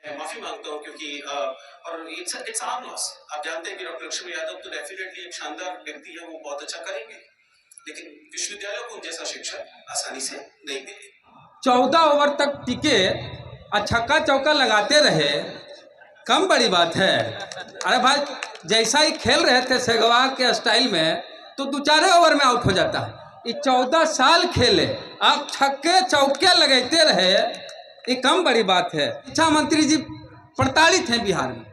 मैं माफी मांगता हूं क्योंकि और इट्स आवर लॉस। आप जानते हैं कि डॉक्टर लक्ष्मण यादव तो डेफिनेटली एक शानदार व्यक्ति है, वो बहुत अच्छा करेंगे, लेकिन विश्वविद्यालय को जैसा शिक्षक आसानी से नहीं मिले। 14 ओवर तक टिके और छक्का चौका लगाते रहे, कम बड़ी बात है। अरे भाई, जैसा ही खेल रहे थे सेगवाग के स्टाइल में, तो 2-4 ओवर में आउट हो जाता है। ये 14 साल खेले, आप छक्के चौके लगाते रहे, ये कम बड़ी बात है। शिक्षा मंत्री जी प्रताड़ित हैं बिहार में,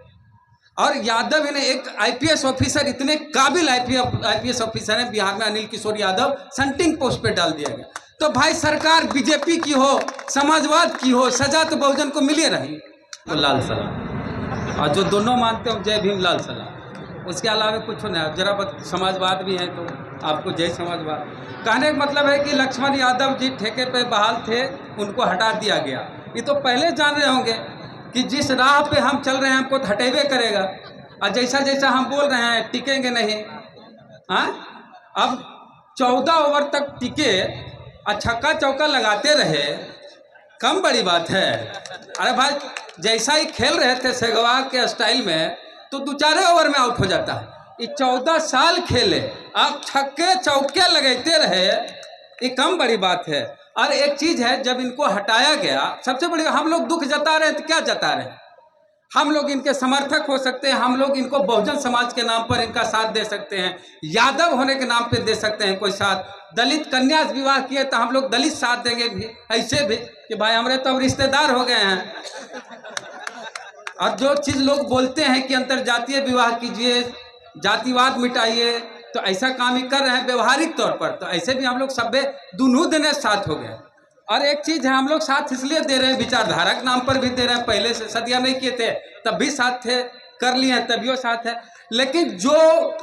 और यादव ने एक आईपीएस ऑफिसर, इतने काबिल आईपीएस ऑफिसर हैं बिहार में, अनिल किशोर यादव, सेंटिंग पोस्ट पे डाल दिया गया। तो भाई सरकार बीजेपी की हो, समाजवाद की हो, सजा तो बहुजन को मिले रही। तो लाल सलाम, और जो दोनों मानते हो जय भीम लाल सलाम, उसके अलावा कुछ नहीं। जरा समाजवाद भी है तो आपको जय समाजवाद। कहने का मतलब है कि लक्ष्मण यादव जी ठेके पे बहाल थे, उनको हटा दिया गया। ये तो पहले जान रहे होंगे कि जिस राह पे हम चल रहे हैं हमको हटेबे करेगा, और जैसा जैसा हम बोल रहे हैं टिकेंगे नहीं। हाँ, अब 14 ओवर तक टिके और छक्का चौका लगाते रहे, कम बड़ी बात है। अरे भाई, जैसा ही खेल रहे थे सेगवाग के स्टाइल में, तो 2-4 ओवर में आउट हो जाता है। ये 14 साल खेले, आप छक्के चौके लगाते रहे, ये कम बड़ी बात है। और एक चीज़ है, जब इनको हटाया गया, सबसे बड़ी, हम लोग दुख जता रहे हैं तो क्या जता रहे हैं? हम लोग इनके समर्थक हो सकते हैं, हम लोग इनको बहुजन समाज के नाम पर इनका साथ दे सकते हैं, यादव होने के नाम पे दे सकते हैं कोई साथ। दलित कन्या से विवाह किए तो हम लोग दलित साथ देंगे भी, ऐसे भी कि भाई हमारे तो अब रिश्तेदार हो गए हैं। और जो चीज़ लोग बोलते हैं कि अंतरजातीय विवाह कीजिए, जातिवाद मिटाइए, तो ऐसा काम ही कर रहे हैं व्यवहारिक तौर पर। तो ऐसे भी हम लोग सभ्य दोनों देने साथ हो गए। और एक चीज़ है, हम लोग साथ इसलिए दे रहे हैं, विचारधारा के नाम पर भी दे रहे हैं। पहले से सदिया नहीं किए थे तब भी साथ थे, कर लिए हैं तभियो साथ है। लेकिन जो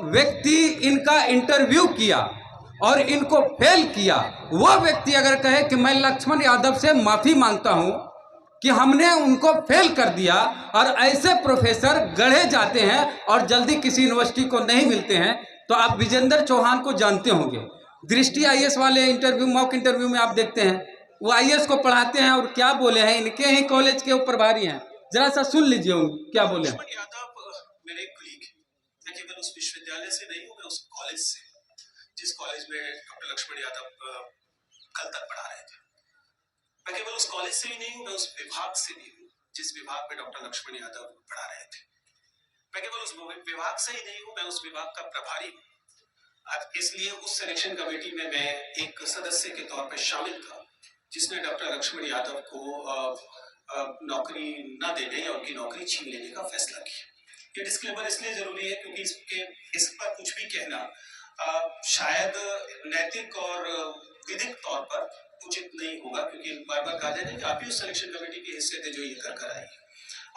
व्यक्ति इनका इंटरव्यू किया और इनको फेल किया, वो व्यक्ति अगर कहे कि मैं लक्ष्मण यादव से माफ़ी मांगता हूँ कि हमने उनको फेल कर दिया, और ऐसे प्रोफेसर गढ़े जाते हैं और जल्दी किसी यूनिवर्सिटी को नहीं मिलते हैं, तो आप विजेंद्र चौहान को जानते होंगे। दृष्टि आईएएस वाले इंटरव्यू, मॉक इंटरव्यू में आप देखते हैं, वो आईएएस को पढ़ाते हैं, और क्या बोले हैं, इनके ही कॉलेज के प्रभारी हैं, जरा सा सुन लीजिए क्या बोले। लक्ष्मण यादव मेरे एक कलीग हैं। मैं केवल उस विश्वविद्यालय से नहीं हूँ, मैं उस कॉलेज से, जिस कॉलेज में डॉक्टर लक्ष्मण यादव कल तक पढ़ा रहे थे। मैं केवल उस कॉलेज से ही नहीं हूँ, मैं उस विभाग से भी हूँ जिस विभाग में डॉक्टर लक्ष्मण यादव पढ़ा रहे थे। मैं केवल उस विभाग से ही नहीं हूँ, मैं उस विभाग का प्रभारी हूँ। इसलिए उस सिलेक्शन कमेटी में मैं एक सदस्य के तौर पर शामिल था, जिसने डॉक्टर लक्ष्मण यादव को नौकरी न देने या उनकी नौकरी छीन लेने का फैसला किया। ये डिस्क्लेमर इसलिए जरूरी है क्योंकि इस पर कुछ भी कहना शायद नैतिक और विधिक तौर पर उचित नहीं होगा, क्योंकि बार बार कहा जाए कि आप ही उस सिलेक्शन कमेटी के हिस्से थे जो ये कर आई।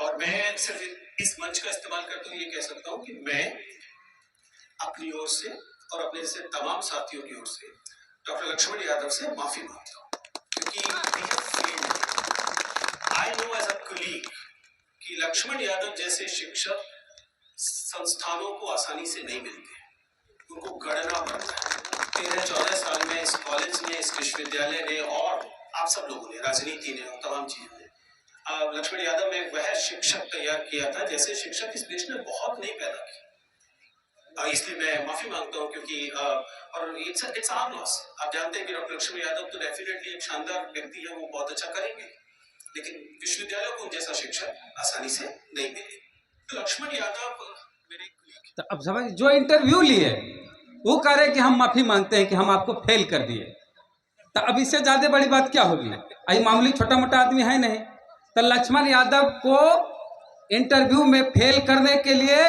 और मैं सिर्फ इस मंच का इस्तेमाल करते हुए ये कह सकता हूँ कि मैं अपनी ओर से और अपने से तमाम साथियों की ओर से डॉक्टर लक्ष्मण यादव से माफी मांगता हूँ, क्योंकि I know as a colleague कि लक्ष्मण यादव जैसे शिक्षक संस्थानों को आसानी से नहीं मिलते, उनको गढ़ना पड़ता है। 13-14 साल में इस कॉलेज ने, इस विश्वविद्यालय ने, और आप सब लोगों ने, राजनीति ने और तमाम चीजों ने लक्ष्मण यादव ने वह शिक्षक तैयार किया था जैसे शिक्षक इस देश ने बहुत नहीं पैदा किया। इसलिए मैं माफी मांगता हूं क्योंकि और इट्स आवर लॉस। आप जानते हैं कि डॉक्टर लक्ष्मण यादव तो डेफिनेटली एक शानदार व्यक्ति है, वो बहुत अच्छा करेंगे, लेकिन विश्वविद्यालय को जैसा शिक्षक आसानी से नहीं मिले। तो लक्ष्मण यादव मेरे, तो अब समझ, जो इंटरव्यू लिए वो कह रहे कि हम माफी मांगते हैं कि हम आपको फेल कर दिए, तो अब इससे ज्यादा बड़ी बात क्या होगी? आई मामूली छोटा मोटा आदमी है नहीं। तो लक्ष्मण यादव को इंटरव्यू में फेल करने के लिए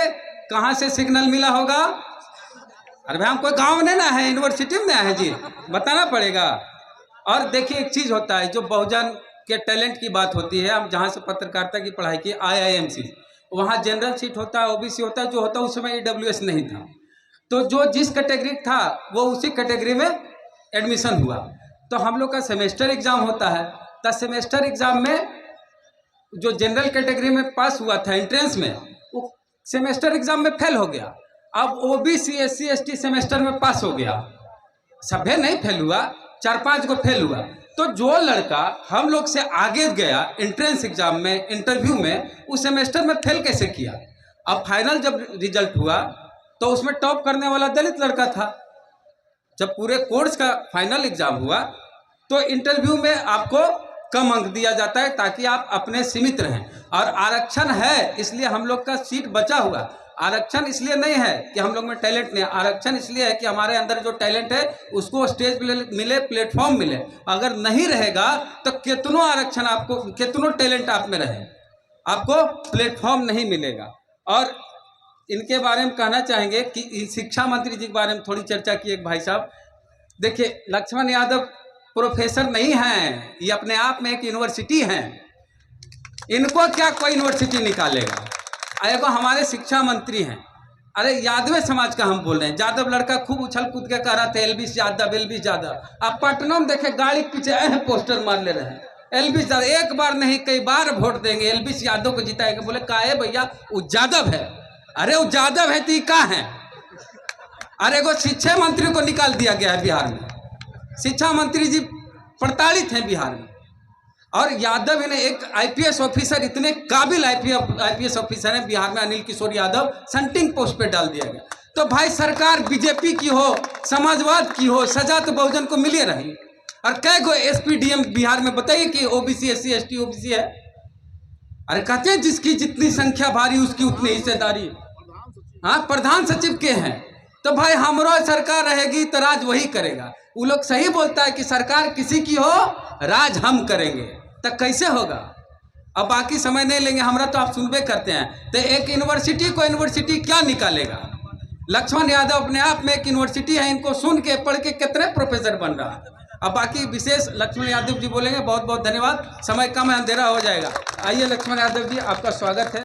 कहां से सिग्नल मिला होगा? अरे भाई, हम कोई गांव में नहीं ना है, यूनिवर्सिटी में है जी, बताना पड़ेगा। और देखिए, एक चीज होता है, जो बहुजन के टैलेंट की बात होती है, हम जहाँ से पत्रकारिता की पढ़ाई की, IIMC, वहाँ जनरल सीट होता है, OBC होता है, जो होता है उस समय EWS नहीं था, तो जो जिस कैटेगरी था वो उसी कैटेगरी में एडमिशन हुआ। तो हम लोग का सेमेस्टर एग्जाम होता है, तो सेमेस्टर एग्जाम में जो जनरल कैटेगरी में पास हुआ था एंट्रेंस में, वो सेमेस्टर एग्जाम में फेल हो गया। अब OBC SC ST सेमेस्टर में पास हो गया, सभे नहीं फेल हुआ, 4-5 को फेल हुआ। तो जो लड़का हम लोग से आगे गया एंट्रेंस एग्जाम में, इंटरव्यू में, उस सेमेस्टर में फेल कैसे किया? अब फाइनल जब रिजल्ट हुआ तो उसमें टॉप करने वाला दलित लड़का था। जब पूरे कोर्स का फाइनल एग्जाम हुआ तो इंटरव्यू में आपको कम अंक दिया जाता है ताकि आप अपने सीमित रहें। और आरक्षण है इसलिए हम लोग का सीट बचा हुआ। आरक्षण इसलिए नहीं है कि हम लोग में टैलेंट नहीं, आरक्षण इसलिए है कि हमारे अंदर जो टैलेंट है उसको स्टेज मिले, प्लेटफॉर्म मिले। अगर नहीं रहेगा तो कितनों आरक्षण आपको, कितनों टैलेंट आप में रहे, आपको प्लेटफॉर्म नहीं मिलेगा। और इनके बारे में कहना चाहेंगे कि शिक्षा मंत्री जी के बारे में थोड़ी चर्चा की एक भाई साहब। देखिए, लक्ष्मण यादव प्रोफेसर नहीं हैं, ये अपने आप में एक यूनिवर्सिटी हैं। इनको क्या कोई यूनिवर्सिटी निकालेगा? एगो हमारे शिक्षा मंत्री हैं, अरे यादव समाज का हम बोल रहे हैं। यादव लड़का खूब उछल कूद के कह रहा था एलबीस यादव, एलबीस यादव। आप पटना में देखे गाड़ी के पीछे पोस्टर मार ले रहे हैं एलबीस यादव। एक बार नहीं कई बार वोट देंगे, एलबीस यादव को जिताएंगे। बोले का है भैया, वो यादव है। अरे वो यादव है तो का है? अरे एगो शिक्षा मंत्री को निकाल दिया गया है बिहार में। शिक्षा मंत्री जी प्रताड़ित हैं बिहार में। और यादव ने एक आईपीएस ऑफिसर, इतने काबिल आईपीएस ऑफिसर हैं बिहार में, अनिल किशोर यादव, सेंटिंग पोस्ट पे डाल दिया गया। तो भाई सरकार बीजेपी की हो, समाजवाद की हो, सजा तो बहुजन को मिले रही। और कै गो एसपीडीएम बिहार में बताइए कि ओबीसी, एससी, एसटी, ओबीसी है? अरे कहते हैं जिसकी जितनी संख्या भारी उसकी उतनी हिस्सेदारी। हाँ, प्रधान सचिव के हैं। तो भाई हमारा सरकार रहेगी तो राज वही करेगा। वो लोग सही बोलता है कि सरकार किसी की हो, राज हम करेंगे। तो कैसे होगा? अब बाकी समय नहीं लेंगे, हमरा तो आप सुनबे करते हैं। तो एक यूनिवर्सिटी को यूनिवर्सिटी क्या निकालेगा? लक्ष्मण यादव अपने आप में एक यूनिवर्सिटी है, इनको सुन के पढ़ के कितने प्रोफेसर बन रहा है। अब बाकी विशेष लक्ष्मण यादव जी बोलेंगे। बहुत बहुत धन्यवाद। समय कम है, अंधेरा हो जाएगा। आइए लक्ष्मण यादव जी, आपका स्वागत है।